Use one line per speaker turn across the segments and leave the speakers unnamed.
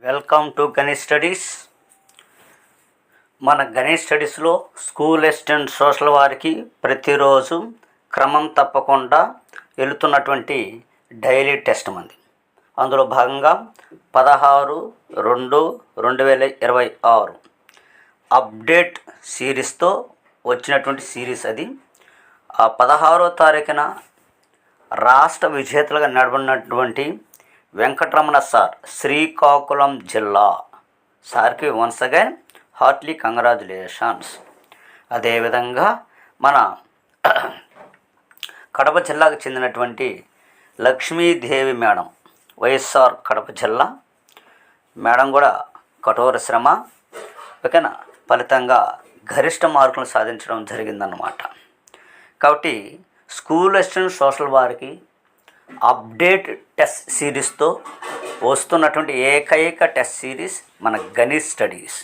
Welcome to Ganesh studies. మన గణేష్ స్టడీస్లో school assistant social వారికి ప్రతిరోజు క్రమం తప్పకుండా వెళుతున్నటువంటి డైలీ టెస్ట్ మంది. అందులో భాగంగా 16/2/2026 అప్డేట్ సిరీస్తో వచ్చినటువంటి సిరీస్ అది. ఆ 16వ తారీఖున రాష్ట్ర విజేతలుగా నడబడినటువంటి వెంకటరమణ సార్, శ్రీకాకుళం జిల్లా సార్కి వన్స్ అగైన్ హార్ట్లీ కంగ్రాచులేషన్స్. అదేవిధంగా మన కడప జిల్లాకు చెందినటువంటి లక్ష్మీదేవి మేడం, వైఎస్ఆర్ కడప జిల్లా మేడం కూడా కఠోర శ్రమ ఓకేనా ఫలితంగా గరిష్ట మార్కులు సాధించడం జరిగిందన్నమాట. కాబట్టి స్కూల్ అసిస్టెంట్ సోషల్ వారికి అప్డేట్ టెస్ట్ సిరీస్తో వస్తున్నటువంటి ఏకైక టెస్ట్ సిరీస్ మన గణేష్ స్టడీస్.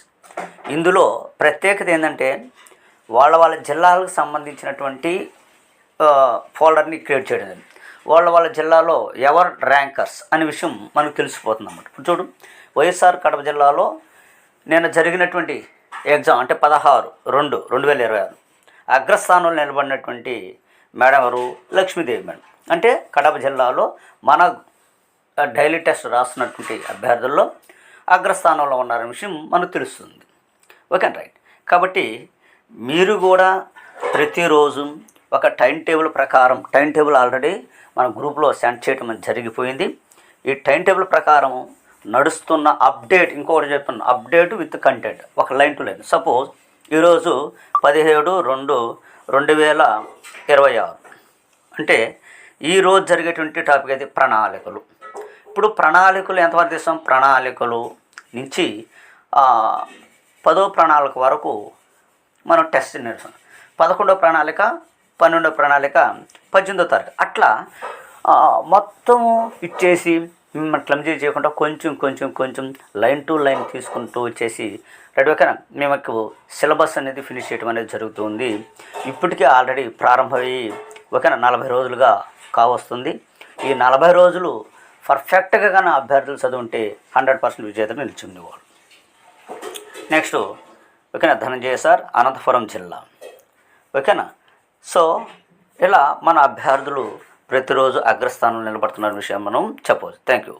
ఇందులో ప్రత్యేకత ఏంటంటే వాళ్ళ జిల్లాలకు సంబంధించినటువంటి ఫోల్డర్ని క్రియేట్ చేయడం. వాళ్ళ జిల్లాలో ఎవర్ ర్యాంకర్స్ అనే విషయం మనకు తెలిసిపోతుంది అన్నమాట. చూడు, వైఎస్ఆర్ కడప జిల్లాలో నేను జరిగినటువంటి ఎగ్జామ్ అంటే 16/2/2026 అగ్రస్థానంలో నిలబడినటువంటి మేడం ఎవరు? లక్ష్మీదేవి మేడం. అంటే కడప జిల్లాలో మన డైలీ టెస్ట్ రాస్తున్నటువంటి అభ్యర్థుల్లో అగ్రస్థానంలో ఉన్నారనే విషయం మనకు తెలుస్తుంది. Okay right. కాబట్టి మీరు కూడా ప్రతిరోజు ఒక టైం టేబుల్ ప్రకారం, టైం టేబుల్ ఆల్రెడీ మన గ్రూప్లో సెండ్ చేయడం జరిగిపోయింది. ఈ టైం టేబుల్ ప్రకారం నడుస్తున్న అప్డేట్, ఇంకొకటి చెప్తున్నా, అప్డేట్ విత్ కంటెంట్, ఒక లైన్ టు లైన్. సపోజ్ ఈరోజు 17/2/2026 అంటే ఈరోజు జరిగేటువంటి టాపిక్ అయితే ప్రణాళికలు. ఇప్పుడు ప్రణాళికలు ఎంతవరకు తీస్తాం? ప్రణాళికలు నుంచి 10వ ప్రణాళిక వరకు మనం టెస్ట్ నేర్చుకున్నాం. 11వ ప్రణాళిక, 12వ ప్రణాళిక, 18వ తారీఖు అట్లా మొత్తము ఇచ్చేసి మిమ్మల్ని క్లమ్జీ చేయకుండా కొంచెం లైన్ టు లైన్ తీసుకుంటూ వచ్చేసి రెడీ ఓకేనా మేము సిలబస్ అనేది ఫినిష్ చేయడం అనేది జరుగుతుంది. ఇప్పటికే ఆల్రెడీ ప్రారంభమయ్యి ఓకేనా 40 రోజులుగా కావస్తుంది. ఈ 40 రోజులు పర్ఫెక్ట్గా కానీ అభ్యర్థులు చదువుంటే 100% విజేతలు నిలిచిండేవాళ్ళు. నెక్స్ట్ ఓకేనా ధనంజయ సార్, అనంతపురం జిల్లా ఓకేనా. సో ఇలా మన అభ్యర్థులు ప్రతిరోజు అగ్రస్థానంలో నిలబడుతున్న విషయం మనం చెప్పవచ్చు. Thank you.